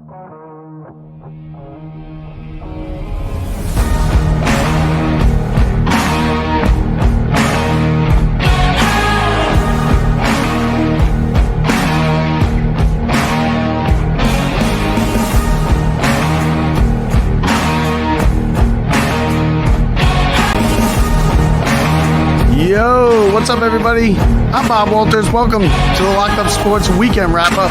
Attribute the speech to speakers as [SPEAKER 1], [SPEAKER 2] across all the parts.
[SPEAKER 1] Yo, what's up, everybody? I'm Bob Walters. Welcome to the Locked Up Sports Weekend Wrap-Up.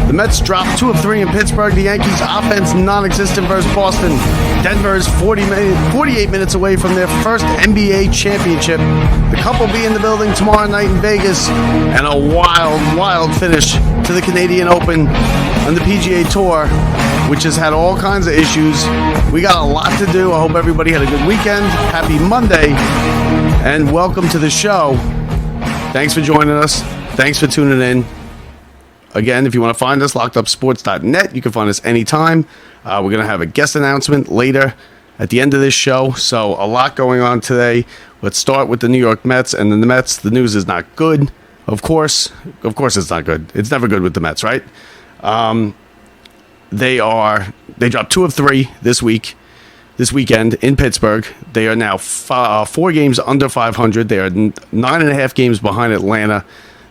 [SPEAKER 1] The Mets dropped 2 of 3 in Pittsburgh. The Yankees' offense non-existent versus Boston. Denver is 48 minutes away from their first NBA championship. The Cup will be in the building tomorrow night in Vegas. And a wild finish to the Canadian Open on the PGA Tour, which has had all kinds of issues. We got a lot to do. I hope everybody had a good weekend. Happy Monday, and welcome to the show. Thanks for joining us. Thanks for tuning in. Again, if you want to find us, lockedupsports.net. You can find us anytime. We're going to have a guest announcement later at the end of this show. So a lot going on today. Let's start with the New York Mets. And then the Mets, the news is not good. Of course it's not good. It's never good with the Mets, right? They dropped 2 of 3 this weekend in Pittsburgh. They are now 4 games under 500. They are 9.5 games behind Atlanta.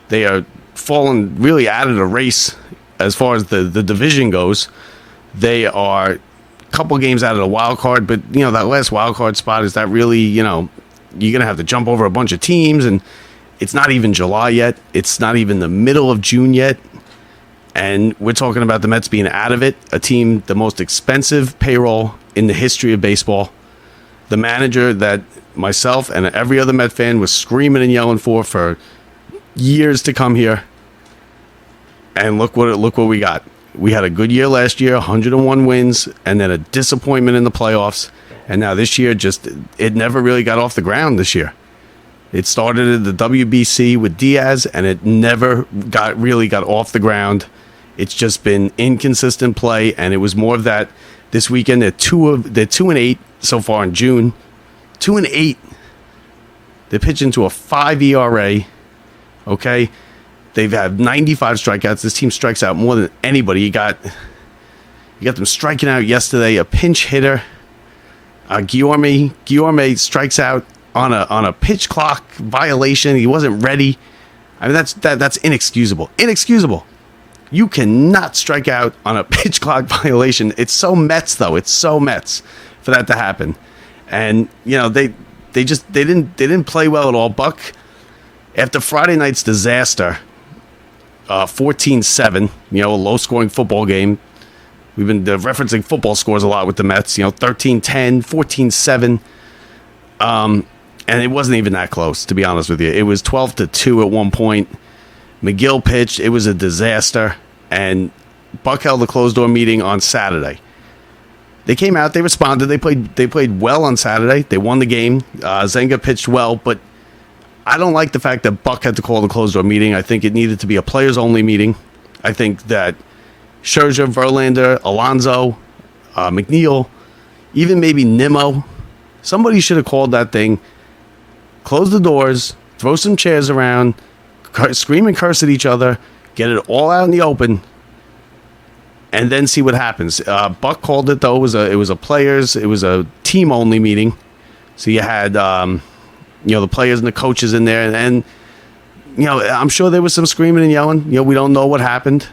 [SPEAKER 1] They are falling really out of the race as far as the division goes. They are a couple games out of the wild card, but that last wild card spot, is that really, you're going to have to jump over a bunch of teams, and it's not even July yet. It's not even the middle of June yet. And we're talking about the Mets being out of it, a team, the most expensive payroll in the history of baseball. The manager that myself and every other Met fan was screaming and yelling for years to come here. And look what we got. We had a good year last year, 101 wins, and then a disappointment in the playoffs. And now this year, it never really got off the ground this year. It started at the WBC with Diaz, and it never really got off the ground. It's just been inconsistent play, and it was more of that this weekend. They're 2-8 so far in June. 2-8. They're pitching to a 5 ERA. Okay, they've had 95 strikeouts. This team strikes out more than anybody. You got them striking out yesterday. A pinch hitter, Guillorme strikes out on a pitch clock violation. He wasn't ready. I mean, that's inexcusable. Inexcusable. You cannot strike out on a pitch clock violation. It's so Mets, though. It's so Mets for that to happen. And they didn't play well at all. Buck, after Friday night's disaster, 14-7, a low scoring football game. We've been referencing football scores a lot with the Mets. 13-10, 14-7. And it wasn't even that close, to be honest with you. It was 12-2 at one point. McGill pitched. It was a disaster. And Buck held a closed-door meeting on Saturday. They came out. They responded. They played well on Saturday. They won the game. Zenga pitched well. But I don't like the fact that Buck had to call the closed-door meeting. I think it needed to be a players-only meeting. I think that Scherzer, Verlander, Alonso, McNeil, even maybe Nimmo, somebody should have called that thing. Close the doors, throw some chairs around, scream and curse at each other, get it all out in the open, and then see what happens. Buck called it, though. It was a team only meeting. So you had the players and the coaches in there, and I'm sure there was some screaming and yelling. We don't know what happened.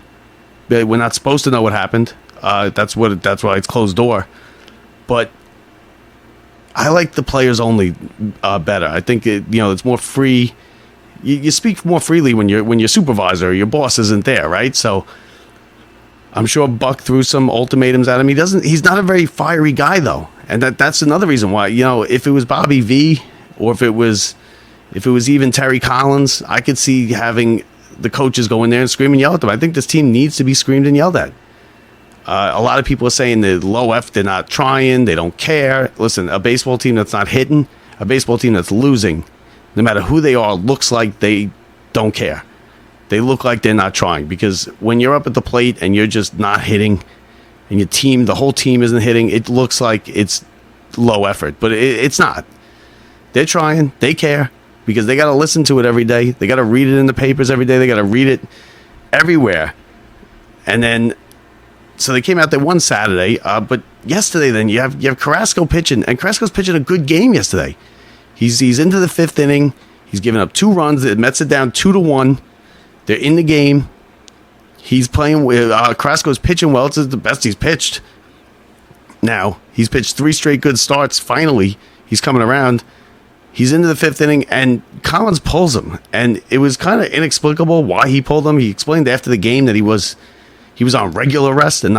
[SPEAKER 1] We're not supposed to know what happened. That's why it's closed door. But I like the players only better. I think it's more free. You speak more freely when your supervisor or your boss isn't there, right? So I'm sure Buck threw some ultimatums at him. He's not a very fiery guy, though, and that's another reason why. If it was Bobby V, or if it was even Terry Collins, I could see having the coaches go in there and scream and yell at them. I think this team needs to be screamed and yelled at. A lot of people are saying that low F, they're not trying, they don't care. Listen, a baseball team that's not hitting, a baseball team that's losing, no matter who they are, looks like they don't care. They look like they're not trying, because when you're up at the plate and you're just not hitting, and the whole team isn't hitting, it looks like it's low effort, but it's not. They're trying, they care, because they got to listen to it every day. They got to read it in the papers every day. They got to read it everywhere. And then so they came out, they won Saturday, but yesterday then you have Carrasco pitching, and Carrasco's pitching a good game yesterday. He's into the 5th inning. He's given up 2 runs. The Mets are down 2-1. They're in the game. He's playing with Carrasco's pitching well. It's the best he's pitched. Now he's pitched 3 straight good starts. Finally, he's coming around. He's into the 5th inning, and Collins pulls him, and it was kind of inexplicable why he pulled him. He explained after the game that he was on regular rest and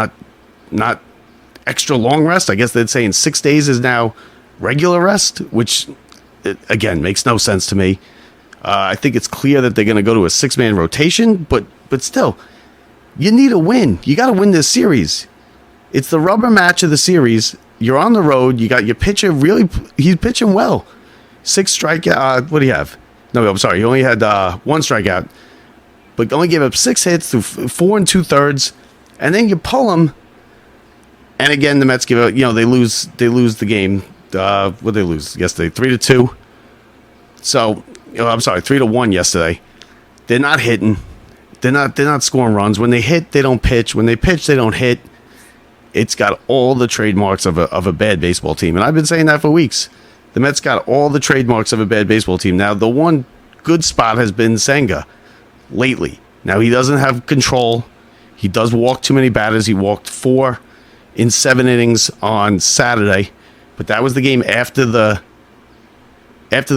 [SPEAKER 1] not extra long rest. I guess they'd say in 6 days is now regular rest, which again makes no sense to me. I think it's clear that they're going to go to a 6-man rotation, but still, you need a win. You got to win this series. It's the rubber match of the series. You're on the road. You got your pitcher he's pitching well. 6 strikeout. What do you have? No, I'm sorry. He only had 1 strikeout, but only gave up 6 hits through 4 2/3, and then you pull him. And again, the Mets give up. They lose the game. What did they lose yesterday? 3-2. So, I'm sorry, 3-1 yesterday. They're not hitting. They're not scoring runs. When they hit, they don't pitch. When they pitch, they don't hit. It's got all the trademarks of a bad baseball team, and I've been saying that for weeks. The Mets got all the trademarks of a bad baseball team. Now, the one good spot has been Senga lately. Now, he doesn't have control. He does walk too many batters. He walked 4 in 7 innings on Saturday, but that was the game after the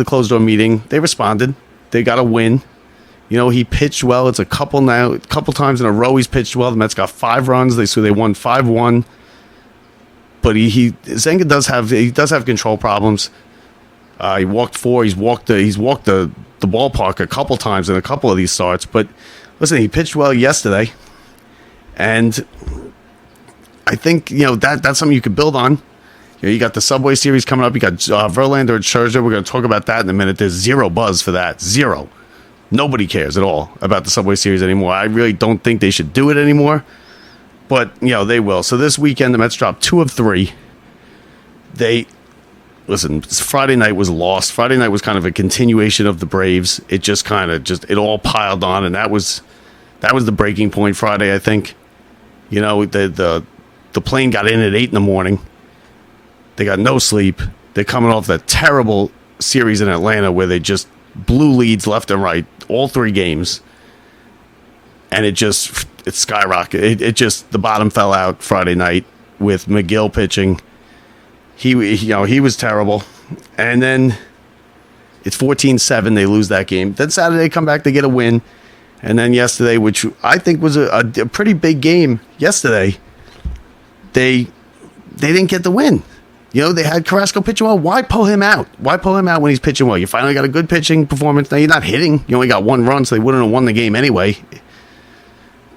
[SPEAKER 1] closed door meeting. They responded. They got a win. He pitched well. It's a couple times in a row he's pitched well. The Mets got 5 runs. They won 5-1. But Senga does have control problems. He walked 4. He's walked the ballpark a couple times in a couple of these starts. But listen, he pitched well yesterday, and I think that's something you could build on. You got the Subway Series coming up. You got Verlander and Scherzer. We're going to talk about that in a minute. There's zero buzz for that. Zero. Nobody cares at all about the Subway Series anymore. I really don't think they should do it anymore. But, they will. So this weekend, the Mets dropped 2 of 3. Friday night was lost. Friday night was kind of a continuation of the Braves. It just it all piled on, and that was the breaking point Friday, I think. The plane got in at 8 in the morning. They got no sleep. They're coming off that terrible series in Atlanta where they just blew leads left and right, all 3 games. And it skyrocketed. The bottom fell out Friday night with McGill pitching. He was terrible. And then it's 14-7. They lose that game. Then Saturday, come back, they get a win. And then yesterday, which I think was a pretty big game yesterday, they didn't get the win. They had Carrasco pitching well. Why pull him out? Why pull him out when he's pitching well? You finally got a good pitching performance. Now you're not hitting. You only got 1 run, so they wouldn't have won the game anyway.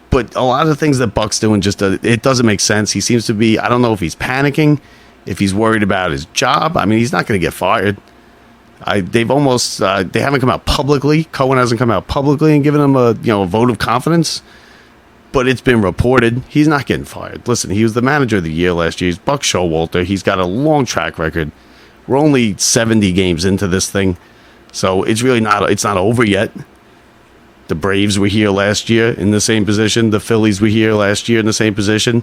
[SPEAKER 1] But a lot of the things that Buck's doing it doesn't make sense. He seems to be, I don't know if he's panicking, if he's worried about his job. I mean, he's not going to get fired. They haven't come out publicly. Cohen hasn't come out publicly and given him a vote of confidence. But it's been reported he's not getting fired. Listen, he was the manager of the year last year. He's Buck Showalter. He's got a long track record. We're only 70 games into this thing, so it's not over yet. The Braves were here last year in the same position. The Phillies were here last year in the same position.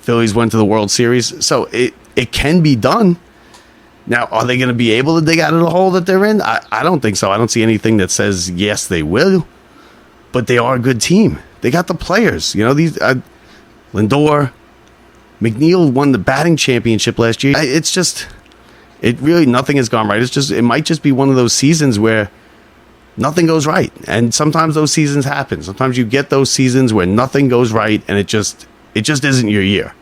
[SPEAKER 1] Phillies went to the World Series. So it can be done. Now, are they going to be able to dig out of the hole that they're in? I don't think so. I don't see anything that says, yes, they will. But they are a good team. They got the players. These Lindor, McNeil won the batting championship last year. Nothing has gone right. It might just be one of those seasons where nothing goes right. And sometimes those seasons happen. Sometimes you get those seasons where nothing goes right and it just isn't your year.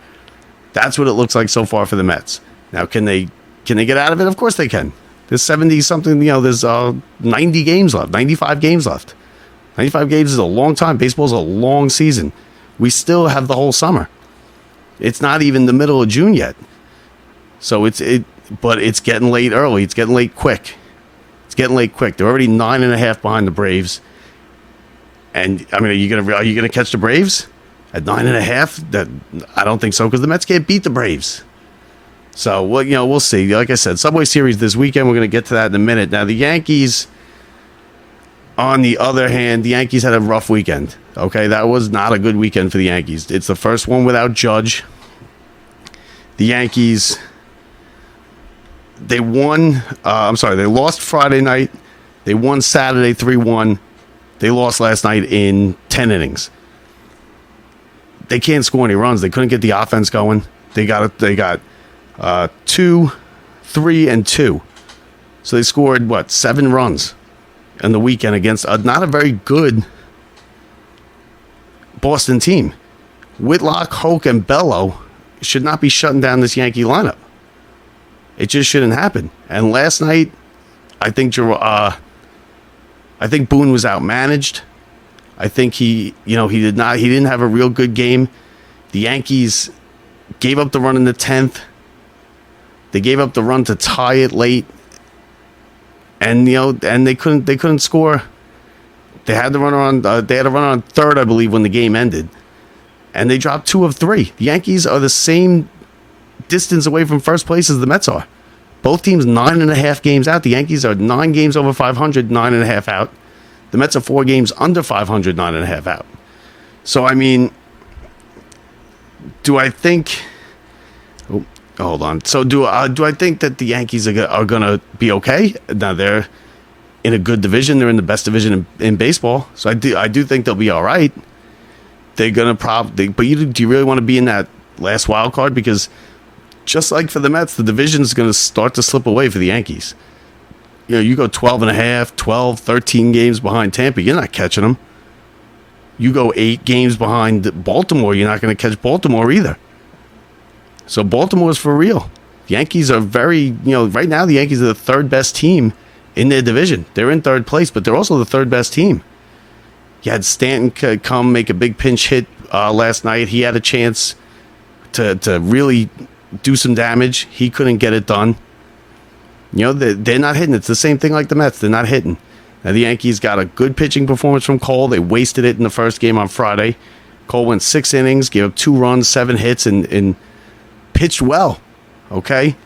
[SPEAKER 1] That's what it looks like so far for the Mets. Now, can they get out of it? Of course they can. There's 70-something, there's 90 games left, 95 games left. 95 games is a long time. Baseball's a long season. We still have the whole summer. It's not even the middle of June yet. So but it's getting late early. It's getting late quick. They're already 9.5 behind the Braves. And I mean, are you gonna catch the Braves at 9.5? That I don't think so, because the Mets can't beat the Braves. So we'll see. Like I said, Subway Series this weekend. We're gonna get to that in a minute. Now the Yankees, on the other hand, the Yankees had a rough weekend. Okay, that was not a good weekend for the Yankees. It's the first one without Judge. The Yankees, they won. They lost Friday night. They won Saturday 3-1. They lost last night in 10 innings. They can't score any runs. They couldn't get the offense going. They got 2, 3, and 2. So they scored 7 runs in the weekend against not a very good Boston team. Whitlock, Hoke, and Bello should not be shutting down this Yankee lineup. It just shouldn't happen. And last night, I think Boone was outmanaged. I think he didn't have a real good game. The Yankees gave up the run in the 10th. They gave up the run to tie it late. And they couldn't score. They had a runner on third, I believe, when the game ended. And they dropped 2 of 3. The Yankees are the same distance away from first place as the Mets are. Both teams 9.5 games out. The Yankees are 9 games over 500, 9.5 out. The Mets are 4 games under 500, 9.5 out. So, I mean, do I think... Oh, hold on. So, do I think that the Yankees are going to be okay? Now, they're in a good division. They're in the best division in baseball. So, I do think they'll be all right. They're going to probably... But do you really want to be in that last wild card? Because just like for the Mets, the division is going to start to slip away for the Yankees. You go 12.5, 12, 13 games behind Tampa, you're not catching them. You go 8 games behind Baltimore, you're not going to catch Baltimore either. So Baltimore's for real. The Yankees are right now the Yankees are the third best team in their division. They're in third place, but they're also the third best team. You had Stanton come make a big pinch hit last night. He had a chance to really do some damage. He couldn't get it done. They're not hitting. It's the same thing like the Mets. They're not hitting. Now, the Yankees got a good pitching performance from Cole. They wasted it in the first game on Friday. Cole went 6 innings, gave up 2 runs, 7 hits, and pitched well. Okay?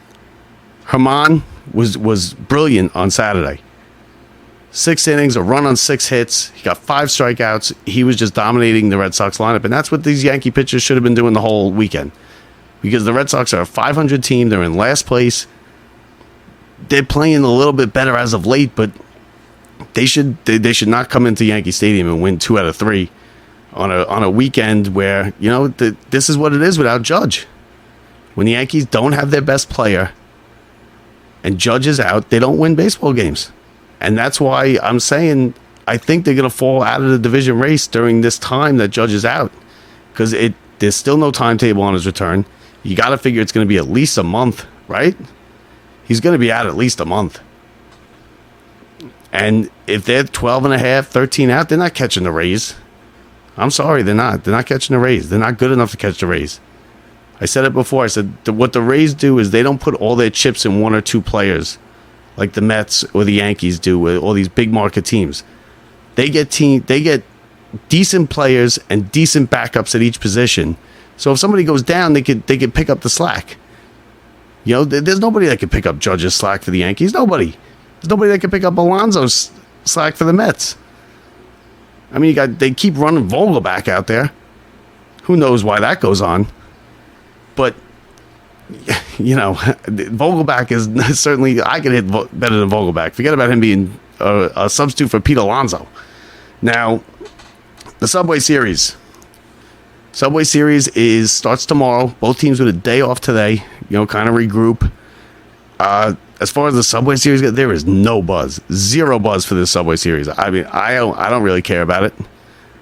[SPEAKER 1] Herman was brilliant on Saturday. 6 innings, a run on 6 hits. He got 5 strikeouts. He was just dominating the Red Sox lineup, and that's what these Yankee pitchers should have been doing the whole weekend. Because the Red Sox are a 500 team. They're in last place. They're playing a little bit better as of late, but they should not come into Yankee Stadium and win 2 out of 3 on a weekend where this is what it is without Judge. When the Yankees don't have their best player and Judge is out, they don't win baseball games, and that's why I'm saying I think they're going to fall out of the division race during this time that Judge is out, because there's still no timetable on his return. You got to figure it's going to be at least a month, right? He's going to be out at least a month. And if they're 12.5, 13 out, they're not catching the Rays. I'm sorry, they're not. They're not catching the Rays. They're not good enough to catch the Rays. I said it before. I said what the Rays do is they don't put all their chips in 1 or 2 players like the Mets or the Yankees do with all these big market teams. They get decent players and decent backups at each position. So if somebody goes down, they could pick up the slack. There's nobody that could pick up Judge's slack for the Yankees. Nobody. There's nobody that could pick up Alonso's slack for the Mets. I mean, they keep running Vogelback out there. Who knows why that goes on? But Vogelback is certainly, I can hit better than Vogelback. Forget about him being a substitute for Pete Alonso. Now, the Subway Series. Subway Series starts tomorrow. Both teams with a day off today. Kind of regroup. As far as the Subway Series goes, there is no buzz, 0 buzz for this Subway Series. I mean, I don't really care about it.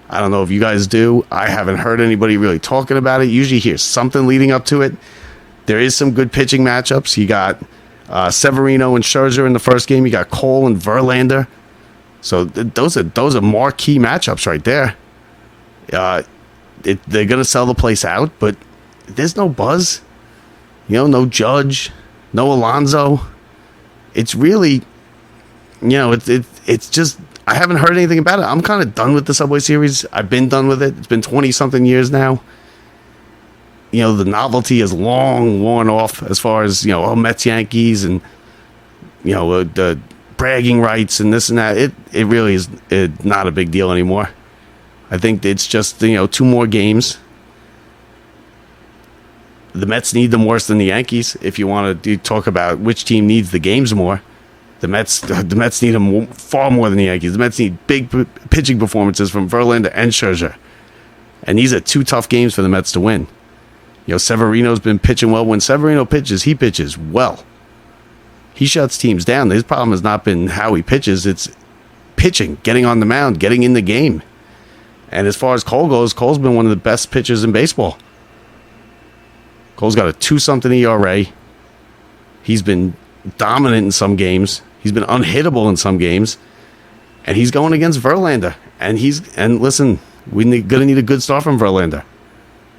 [SPEAKER 1] I don't know if you guys do. I haven't heard anybody really talking about it. Usually hear something leading up to it. There is some good pitching matchups. You got Severino and Scherzer in the first game. You got Cole and Verlander. So those are marquee matchups right there. They're going to sell the place out, but there's no buzz. No Judge, no Alonso. It's really, it's just, I haven't heard anything about it. I'm kind of done with the Subway Series. I've been done with it. It's been 20-something years now. The novelty is long worn off as far as, Mets, Yankees, and, the bragging rights and this and that. It really is not a big deal anymore. I think it's just, 2 more games. The Mets need them worse than the Yankees. If you want to talk about which team needs the games more, the Mets need them far more than the Yankees. The Mets need big pitching performances from Verlander and Scherzer. And these are 2 tough games for the Mets to win. Severino's been pitching well. When Severino pitches, he pitches well. He shuts teams down. His problem has not been how he pitches. It's pitching, getting on the mound, getting in the game. And as far as Cole goes, Cole's been one of the best pitchers in baseball. Cole's got a 2-something ERA. He's been dominant in some games. He's been unhittable in some games. And he's going against Verlander. And listen, we're going to need a good start from Verlander.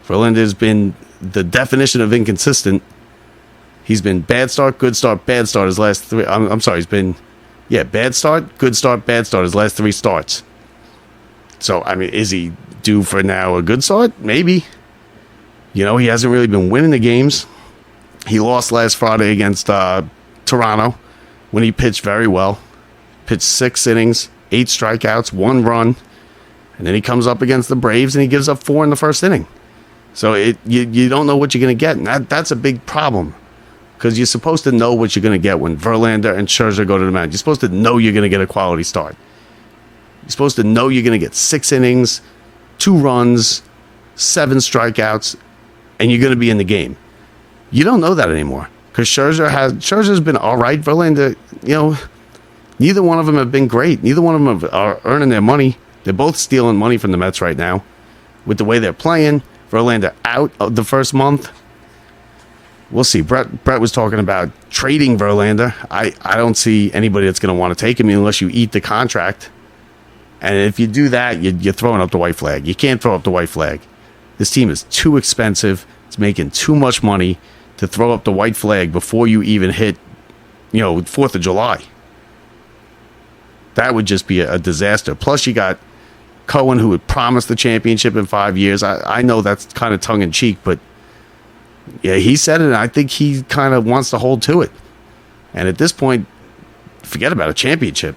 [SPEAKER 1] Verlander's been the definition of inconsistent. He's been bad start, good start, bad start his last 3. I'm sorry, he's been, bad start, good start, bad start his last 3 starts. So, is he due for now a good start? Maybe. He hasn't really been winning the games. He lost last Friday against Toronto when he pitched very well. Pitched 6 innings, 8 strikeouts, 1 run. And then he comes up against the Braves and he gives up 4 in the first inning. So you don't know what you're going to get. And that's a big problem. Because you're supposed to know what you're going to get when Verlander and Scherzer go to the mound. You're supposed to know you're going to get a quality start. You're supposed to know you're going to get 6 innings, 2 runs, 7 strikeouts, and you're going to be in the game. You don't know that anymore. Because Scherzer's been all right. Verlander, neither one of them have been great. Neither one of them are earning their money. They're both stealing money from the Mets right now with the way they're playing. Verlander out of the first month. We'll see. Brett was talking about trading Verlander. I don't see anybody that's going to want to take him unless you eat the contract. And if you do that, you're throwing up the white flag. You can't throw up the white flag. This team is too expensive. It's making too much money to throw up the white flag before you even hit, 4th of July. That would just be a disaster. Plus, you got Cohen, who had promised the championship in 5 years. I know that's kind of tongue-in-cheek, but yeah, he said it, and I think he kind of wants to hold to it. And at this point, forget about a championship.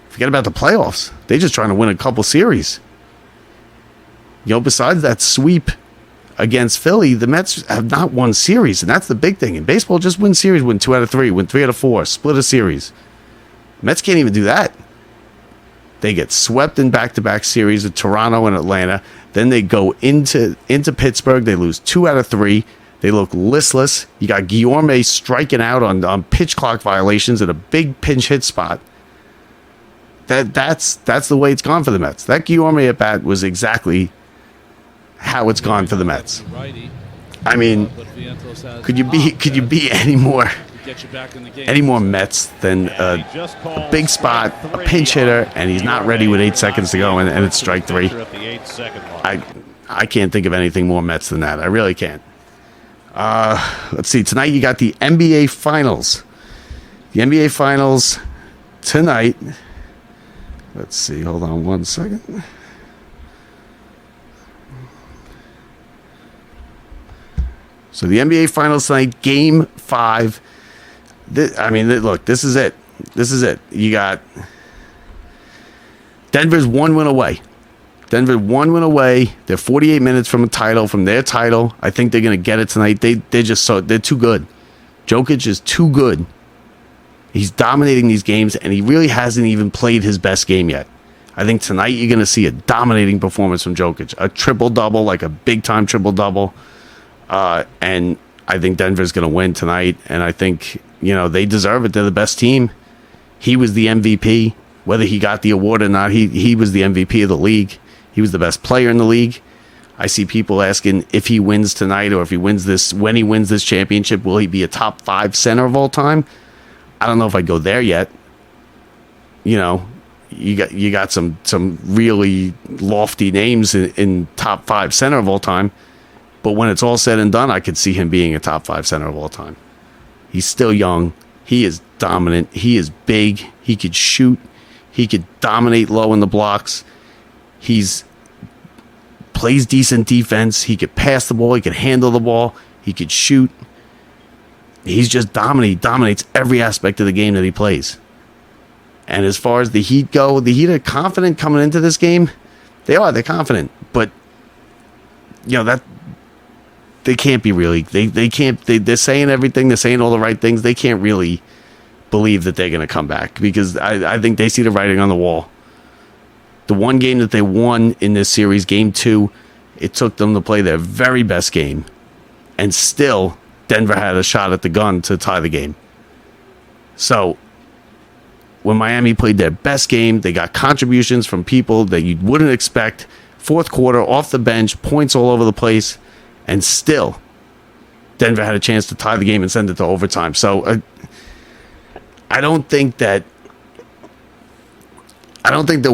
[SPEAKER 1] Forget about the playoffs. They're just trying to win a couple series. Besides that sweep against Philly, the Mets have not won series, and that's the big thing. In baseball, just win series, win 2 out of 3, win 3 out of 4, split a series. Mets can't even do that. They get swept in back-to-back series with Toronto and Atlanta. Then they go into Pittsburgh. They lose 2 out of 3. They look listless. You got Guillorme striking out on pitch clock violations at a big pinch hit spot. That's the way it's gone for the Mets. That Guillorme at bat was exactly how it's gone for the Mets. Could you be any more Mets than a big spot, a pinch hitter, and he's not ready with 8 seconds to go, and it's strike 3? I can't think of anything more Mets than that. I really can't. Let's see. Tonight you got the NBA Finals. The NBA Finals tonight. Let's see. Hold on 1 second. So the NBA Finals tonight, Game 5. Look, this is it. This is it. You got Denver's 1 win away. Denver 1 win away. They're 48 minutes from their title. I think they're going to get it tonight. They're too good. Jokic is too good. He's dominating these games, and he really hasn't even played his best game yet. I think tonight you're going to see a dominating performance from Jokic. A triple-double, like a big-time triple-double. And I think Denver's going to win tonight, and I think, they deserve it. They're the best team. He was the MVP. Whether he got the award or not, he was the MVP of the league. He was the best player in the league. I see people asking if he wins tonight or when he wins this championship, will he be a top 5 center of all time? I don't know if I'd go there yet. You got some really lofty names in top 5 center of all time. But when it's all said and done, I could see him being a top 5 center of all time. He's still young. He is dominant. He is big. He could shoot. He could dominate low in the blocks. He's plays decent defense. He could pass the ball. He could handle the ball. He could shoot. He's just dominant. He dominates every aspect of the game that he plays. And as far as the Heat go, the Heat are confident coming into this game. They're confident, but that they can't be really. They can't. They're saying everything. They're saying all the right things. They can't really believe that they're going to come back, because I think they see the writing on the wall. The one game that they won in this series, game 2, it took them to play their very best game, and still Denver had a shot at the gun to tie the game. So when Miami played their best game, they got contributions from people that you wouldn't expect. Fourth quarter, off the bench, points all over the place, and still Denver had a chance to tie the game and send it to overtime. So I don't think they'll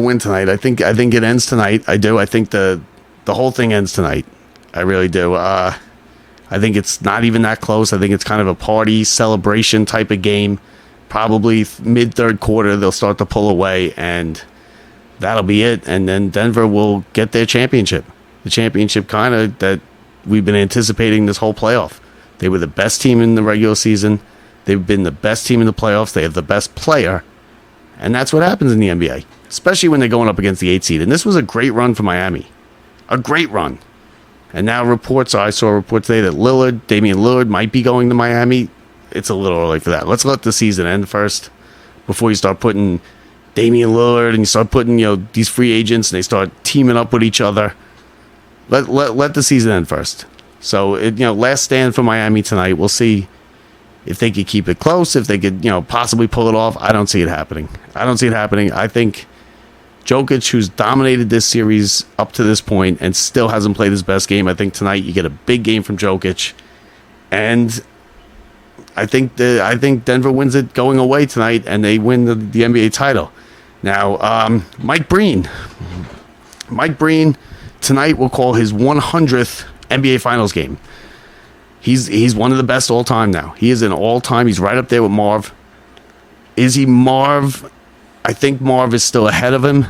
[SPEAKER 1] win tonight. I think it ends tonight. I do. I think the whole thing ends tonight. I really do. I think it's not even that close. I think it's kind of a party celebration type of game. Probably mid-third quarter, they'll start to pull away, and that'll be it. And then Denver will get their championship. The championship kind of that we've been anticipating this whole playoff. They were the best team in the regular season. They've been the best team in the playoffs. They have the best player. And that's what happens in the NBA, especially when they're going up against the 8 seed. And this was a great run for Miami. A great run. And now I saw reports today that Damian Lillard might be going to Miami. It's a little early for that. Let's let the season end first before you start putting Damian Lillard and you start putting, these free agents and they start teaming up with each other. Let the season end first. So, last stand for Miami tonight. We'll see if they could keep it close, if they could, possibly pull it off. I don't see it happening. I think Jokic, who's dominated this series up to this point and still hasn't played his best game, I think tonight you get a big game from Jokic. And I think Denver wins it going away tonight, and they win the NBA title. Now, Mike Breen tonight will call his 100th NBA Finals game. He's one of the best all time now. He is an all time. He's right up there with Marv. Is he Marv? I think Marv is still ahead of him.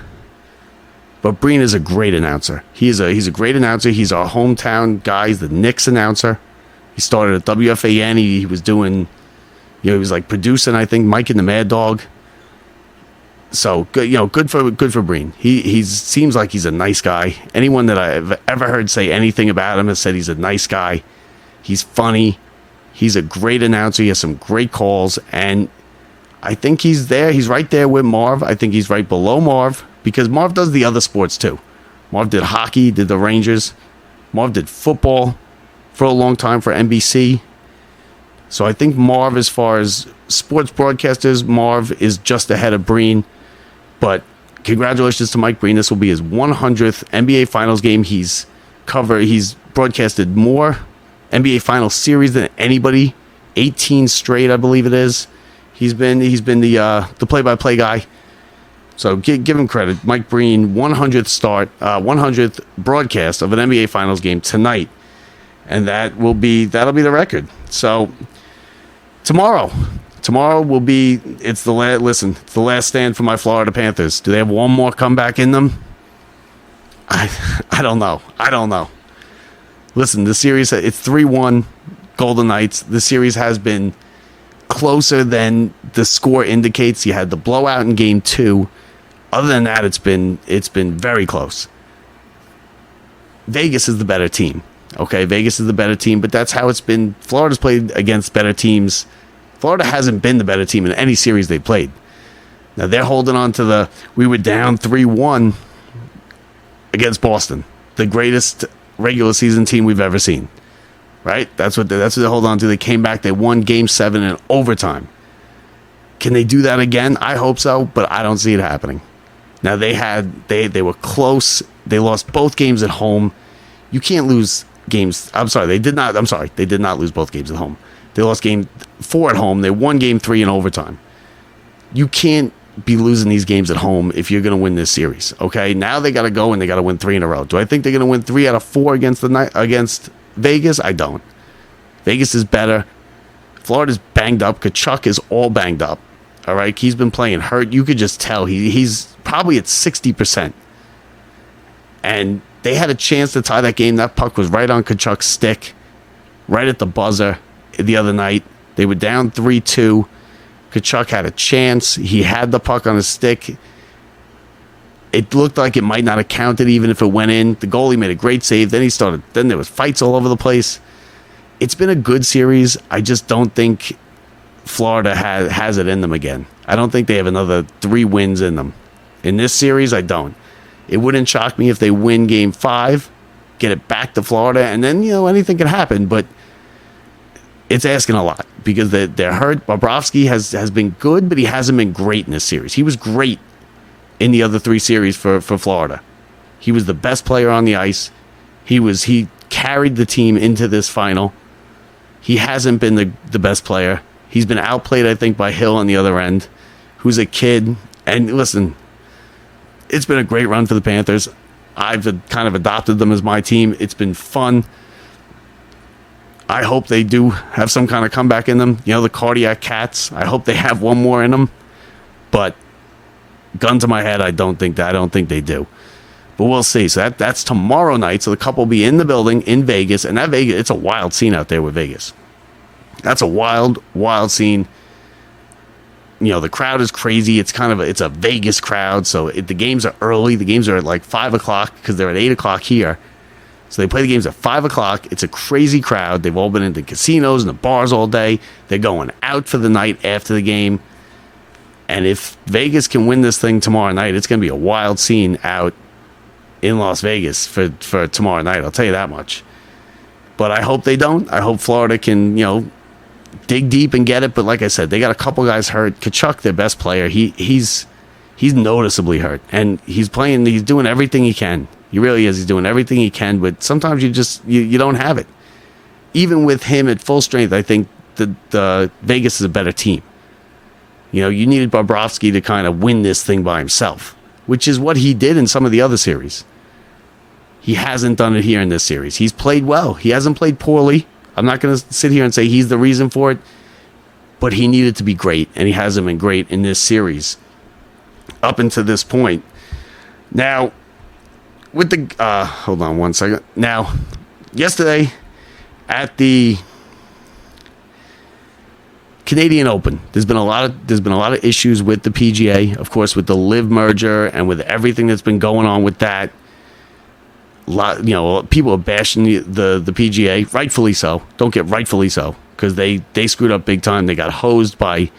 [SPEAKER 1] But Breen is a great announcer. He's a great announcer. He's our hometown guy. He's the Knicks announcer. He started at WFAN. He was doing, he was like producing, I think, Mike and the Mad Dog. So good for Breen. He seems like he's a nice guy. Anyone that I've ever heard say anything about him has said he's a nice guy. He's funny. He's a great announcer. He has some great calls, and I think he's there. He's right there with Marv. I think he's right below Marv, because Marv does the other sports too. Marv did hockey, did the Rangers. Marv did football for a long time for NBC. So I think Marv, as far as sports broadcasters, Marv is just ahead of Breen. But congratulations to Mike Breen. This will be his 100th NBA Finals game. He's broadcasted more NBA Finals series than anybody. 18 straight, I believe it is. He's been the play-by-play guy. So give him credit. Mike Breen, 100th broadcast of an NBA Finals game tonight. And that'll be the record. So tomorrow will be, it's the last stand for my Florida Panthers. Do they have one more comeback in them? I don't know. Listen, the series, it's 3-1 Golden Knights. The series has been closer than the score indicates. You had the blowout in game 2. Other than that, it's been very close. Vegas is the better team. Okay, Vegas is the better team, but that's how it's been. Florida's played against better teams. Florida hasn't been the better team in any series they played. Now they're holding on to we were down 3-1 against Boston, the greatest regular season team we've ever seen. Right? That's what they hold on to. They came back, they won game 7 in overtime. Can they do that again? I hope so, but I don't see it happening. Now they were close. They lost both games at home. You can't lose games. They did not lose both games at home. They lost game 4 at home. They won game 3 in overtime. You can't be losing these games at home if you're going to win this series. Okay, now they got to go and they got to win 3 in a row. Do I think they're going to win 3 out of 4 against Vegas? I don't. Vegas is better. Florida's banged up. Kachuk is all banged up. All right, he's been playing hurt. You could just tell he's probably at 60%. And they had a chance to tie that game. That puck was right on Kachuk's stick, right at the buzzer the other night. They were down 3-2. Kachuk had a chance. He had the puck on his stick. It looked like it might not have counted even if it went in. The goalie made a great save. Then there was fights all over the place. It's been a good series. I just don't think Florida has it in them again. I don't think they have another 3 wins in them. In this series, I don't. It wouldn't shock me if they win Game 5, get it back to Florida, and then, anything can happen. But it's asking a lot because they're hurt. Bobrovsky has been good, but he hasn't been great in this series. He was great in the other 3 series for Florida. He was the best player on the ice. He carried the team into this final. He hasn't been the best player. He's been outplayed, I think, by Hill on the other end, who's a kid. And listen, it's been a great run for the Panthers. I've kind of adopted them as my team. It's been fun. I hope they do have some kind of comeback in them. The cardiac cats. I hope they have one more in them. But gun to my head, I don't think they do. But we'll see. So that's tomorrow night. So the couple will be in the building in Vegas. And that Vegas, it's a wild scene out there with Vegas. That's a wild, wild scene. The crowd is crazy. It's it's a Vegas crowd. So the games are early. The games are at like 5 o'clock because they're at 8 o'clock here. So they play the games at 5 o'clock. It's a crazy crowd. They've all been in the casinos and the bars all day. They're going out for the night after the game. And if Vegas can win this thing tomorrow night, it's going to be a wild scene out in Las Vegas for tomorrow night. I'll tell you that much. But I hope they don't. I hope Florida can, dig deep and get it. But like I said, they got a couple guys hurt. Kachuk, their best player, he's noticeably hurt. And he's doing everything he can. He really is. He's doing everything he can. But sometimes you don't have it. Even with him at full strength, I think the Vegas is a better team. You needed Bobrovsky to kind of win this thing by himself, which is what he did in some of the other series. He hasn't done it here in this series. He's played well. He hasn't played poorly. I'm not going to sit here and say he's the reason for it, but he needed to be great, and he hasn't been great in this series up until this point. Now, with the hold on one second. Now, yesterday at the Canadian Open, there's been a lot of issues with the PGA, of course, with the LIV merger and with everything that's been going on with that. People are bashing the PGA, rightfully so. Don't get rightfully so, because they screwed up big time. They got hosed by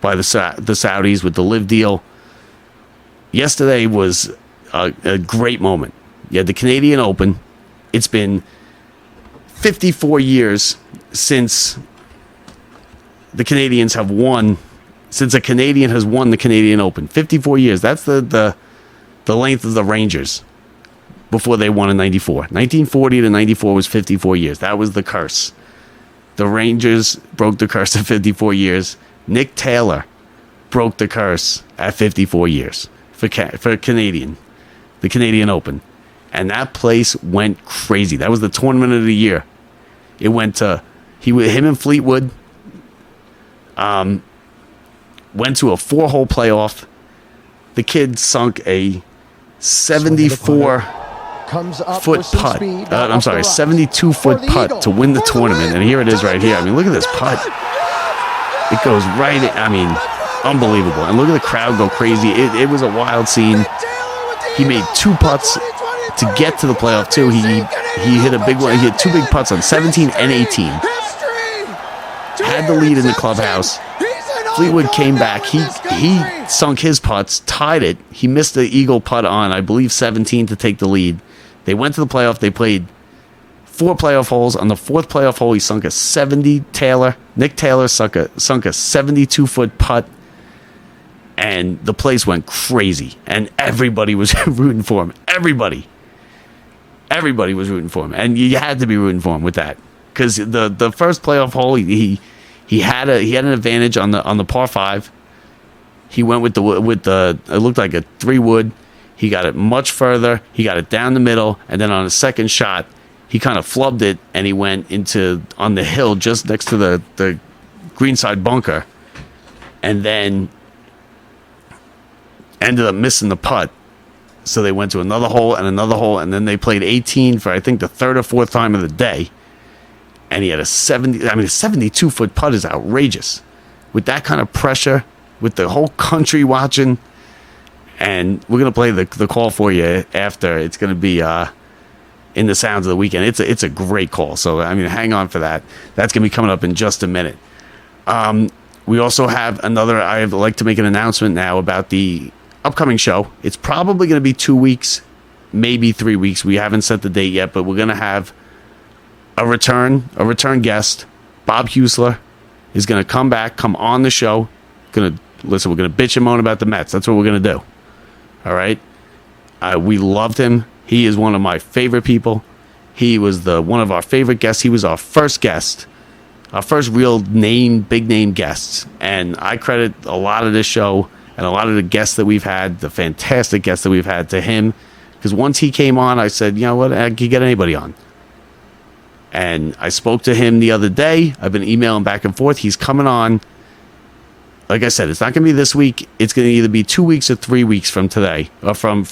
[SPEAKER 1] the Saudis with the LIV deal. Yesterday was a great moment. You had the Canadian Open. It's been 54 years since the Canadians have won, since a Canadian has won the Canadian Open. 54 years. That's the length of the Rangers before they won in 94. 1940 to 94 was 54 years. That was the curse. The Rangers broke the curse at 54 years. Nick Taylor broke the curse at 54 years for the Canadian Open. And that place went crazy. That was the tournament of the year. It went to him and Fleetwood went to a 4-hole playoff. The kid sunk a 72-foot putt to win the tournament. And here it is right here. I mean, look at this putt. It goes right in. I mean, unbelievable. And look at the crowd go crazy. It was a wild scene. He made 2 putts to get to the playoff, too. He hit a big one. He hit 2 big putts on 17 and 18. Had the lead in the clubhouse. Fleetwood came back. He sunk his putts, tied it. He missed the eagle putt on, I believe, 17 to take the lead. They went to the playoff. They played 4 playoff holes. On the 4th playoff hole, he sunk a 70. Nick Taylor sunk a 72-foot putt, and the place went crazy. And everybody was rooting for him. Everybody was rooting for him, and you had to be rooting for him with that, because the first playoff hole, he had an advantage on the par 5. He went with the it looked like a 3-wood. He got it much further. He got it down the middle, and then on the second shot, he kind of flubbed it, and he went on the hill just next to the greenside bunker, and then ended up missing the putt. So they went to another hole, and then they played 18 for, I think, the 3rd or 4th time of the day. And he had a 72-foot putt is outrageous. With that kind of pressure, with the whole country watching, And we're going to play the call for you after. It's going to be in the sounds of the weekend. It's a great call. So, I mean, hang on for that. That's going to be coming up in just a minute. We also have another, I'd like to make an announcement now about the upcoming show. It's probably going to be 2 weeks, maybe 3 weeks. We haven't set the date yet, but we're going to have a return guest. Bob Husler is going to come on the show. We're going to bitch and moan about the Mets. That's what we're going to do. All right. We loved him. He is one of my favorite people. He was one of our favorite guests. He was our first guest, our first real big name guests. And I credit a lot of this show and a lot of the guests that we've had, the fantastic guests that we've had, to him. Because once he came on, I said, you know what, I could get anybody on. And I spoke to him the other day. I've been emailing back and forth. He's coming on. Like I said, it's not going to be this week. It's going to either be 2 weeks or 3 weeks from today, or from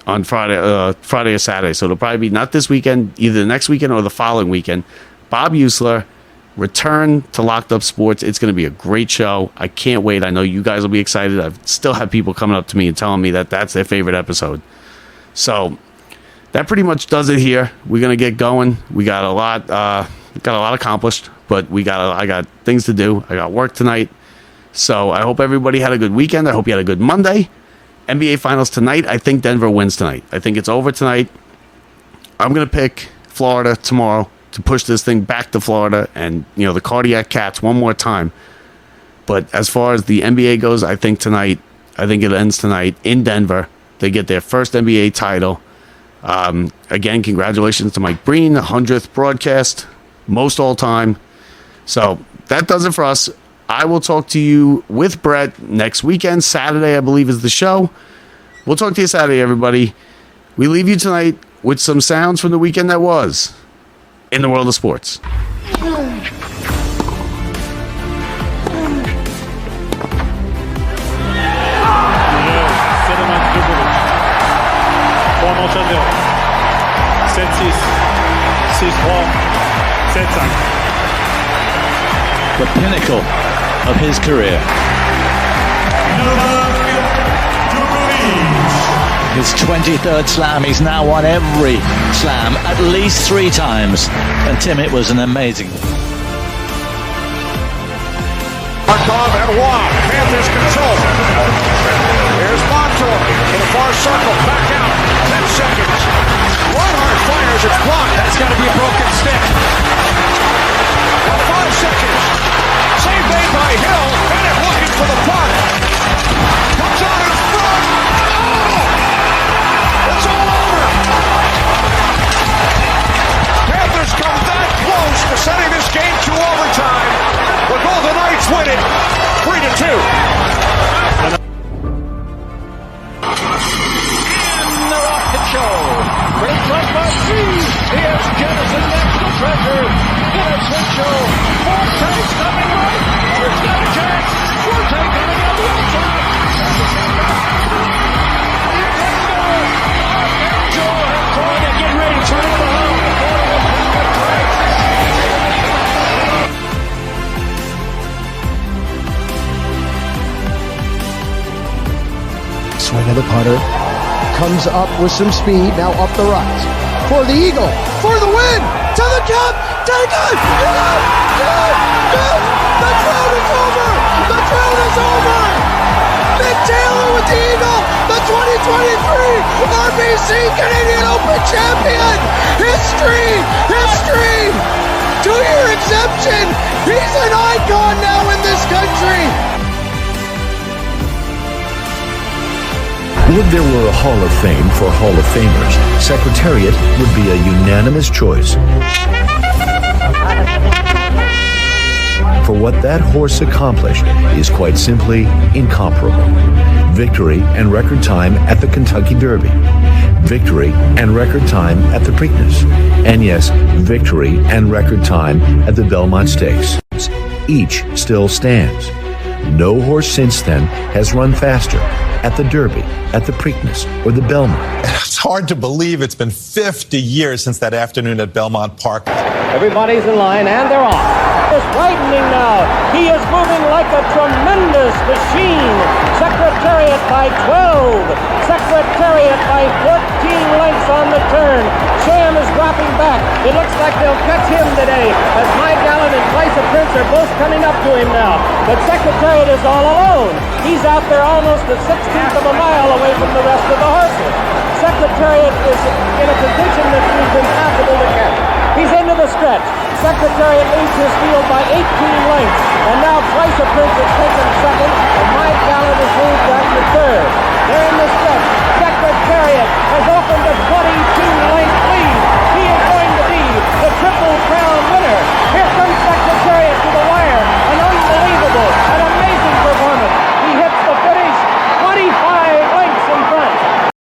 [SPEAKER 1] on Friday or Saturday. So it'll probably be not this weekend, either the next weekend or the following weekend. Bob Husler, return to Locked Up Sports. It's going to be a great show. I can't wait. I know you guys will be excited. I still have people coming up to me and telling me that that's their favorite episode. So that pretty much does it here. We're going to get going. We got a lot accomplished, but I got things to do. I got work tonight. So I hope everybody had a good weekend. I hope you had a good Monday. NBA Finals tonight. I think Denver wins tonight. I think it's over tonight. I'm going to pick Florida tomorrow to push this thing back to Florida and, the Cardiac Cats one more time. But as far as the NBA goes, I think it ends tonight in Denver. They get their first NBA title. Again, congratulations to Mike Breen, the 100th broadcast, most all time. So that does it for us. I will talk to you with Brett next weekend. Saturday, I believe, is the show. We'll talk to you Saturday, everybody. We leave you tonight with some sounds from the weekend that was in the world of sports.
[SPEAKER 2] The pinnacle of his career. His 23rd slam. He's now won every slam at least 3 times. And Tim, it was an amazing.
[SPEAKER 3] Markov and Waugh. Panthers control. Here's Montour in the far circle. Back out. 10 seconds. Reinhardt fires. It's blocked. That's got to be a broken stick. 5 seconds. Save made by Hill. Bennett looking for the puck. Comes out in front. Oh! It's all over. Panthers come that close to sending this game to overtime. The Golden Knights win it 3-2.
[SPEAKER 4] And the rocket show. Great play by Steve. Here's Jennison next to Treasure. Switch show. Forte coming right. He's got a chance. Forte coming on the outside. Joe and Florida getting ready to turn the home.
[SPEAKER 5] Swing of the putter. Comes up with some speed. Now up the right. For the Eagle. For the win. To the cup. To the gun! The drought is over! The drought is over! Mick Taylor with the Eagle, the 2023 RBC Canadian Open champion! History! 2-year exemption! He's an icon now in this country!
[SPEAKER 6] If there were a Hall of Fame for Hall of Famers, Secretariat would be a unanimous choice. For what that horse accomplished is quite simply incomparable. Victory and record time at the Kentucky Derby. Victory and record time at the Preakness. And yes, victory and record time at the Belmont Stakes. Each still stands. No horse since then has run faster at the Derby, at the Preakness, or the Belmont.
[SPEAKER 7] It's hard to believe it's been 50 years since that afternoon at Belmont Park.
[SPEAKER 4] Everybody's in line, and they're off. It's widening now. He is moving like a tremendous machine. Secretary
[SPEAKER 8] Secretariat by 12. Secretariat by 14 lengths on the turn. Sham is dropping back. It looks like they'll catch him today as Mike Allen and Price of Prince are both coming up to him now. But Secretariat is all alone. He's out there almost a 16th of a mile away from the rest of the horses. Secretariat is in a position that is impossible to catch. He's into the stretch. Secretariat leads his field by 18 lengths. And now Price of